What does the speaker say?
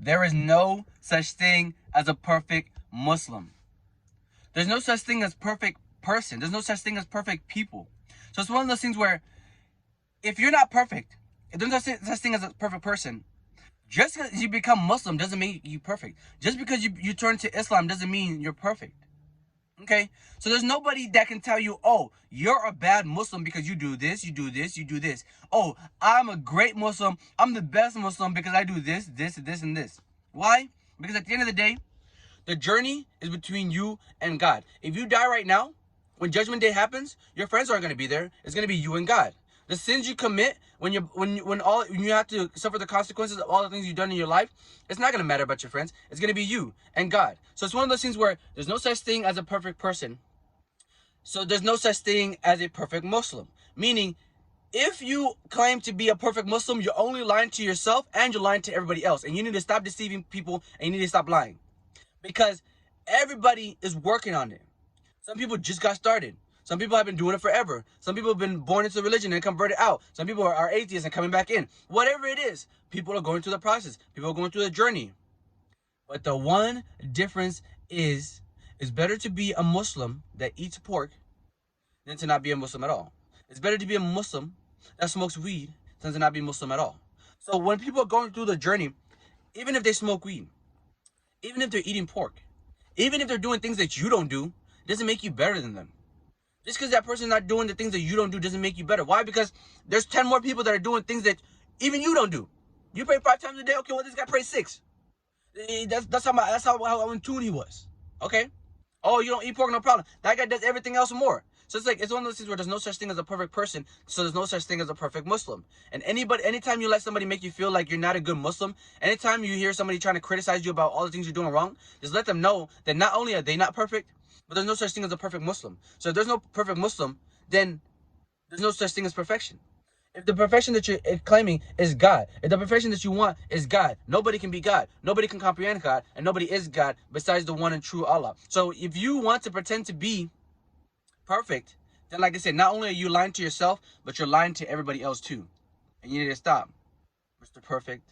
There is no such thing as a perfect Muslim. There's no such thing as perfect person. There's no such thing as perfect people. So it's one of those things where if you're not perfect, if there's no such thing as a perfect person, just because you become Muslim doesn't make you perfect. Just because you turn to Islam doesn't mean you're perfect. Okay? So there's nobody that can tell you, oh, you're a bad Muslim because you do this, you do this, you do this. Oh, I'm a great Muslim. I'm the best Muslim because I do this, this, this, and this. Why? Because at the end of the day, the journey is between you and God. If you die right now, when Judgment Day happens, your friends aren't going to be there. It's going to be you and God. The sins you commit when you have to suffer the consequences of all the things you've done in your life, it's not going to matter about your friends. It's going to be you and God. So it's one of those things where there's no such thing as a perfect person. So there's no such thing as a perfect Muslim. Meaning, if you claim to be a perfect Muslim, you're only lying to yourself and you're lying to everybody else. And you need to stop deceiving people and you need to stop lying. Because everybody is working on it. Some people just got started. Some people have been doing it forever. Some people have been born into religion and converted out. Some people are atheists and coming back in. Whatever it is, people are going through the process. People are going through the journey. But the one difference is, it's better to be a Muslim that eats pork than to not be a Muslim at all. It's better to be a Muslim that smokes weed than to not be Muslim at all. So when people are going through the journey, even if they smoke weed, even if they're eating pork, even if they're doing things that you don't do, it doesn't make you better than them. Just because that person's not doing the things that you don't do doesn't make you better. Why? Because there's 10 more people that are doing things that even you don't do. You pray 5 times a day. Okay, well, this guy prays 6. That's how in tune he was. Okay? Oh, you don't eat pork, no problem. That guy does everything else more. So it's one of those things where there's no such thing as a perfect person, so there's no such thing as a perfect Muslim. And anytime you let somebody make you feel like you're not a good Muslim, anytime you hear somebody trying to criticize you about all the things you're doing wrong, just let them know that not only are they not perfect, but there's no such thing as a perfect Muslim. So if there's no perfect Muslim, then there's no such thing as perfection. If the perfection that you're claiming is God, if the perfection that you want is God, nobody can be God. Nobody can comprehend God, and nobody is God besides the one and true Allah. So if you want to pretend to be perfect, then like I said, not only are you lying to yourself, but you're lying to everybody else too. And you need to stop, Mr. Perfect.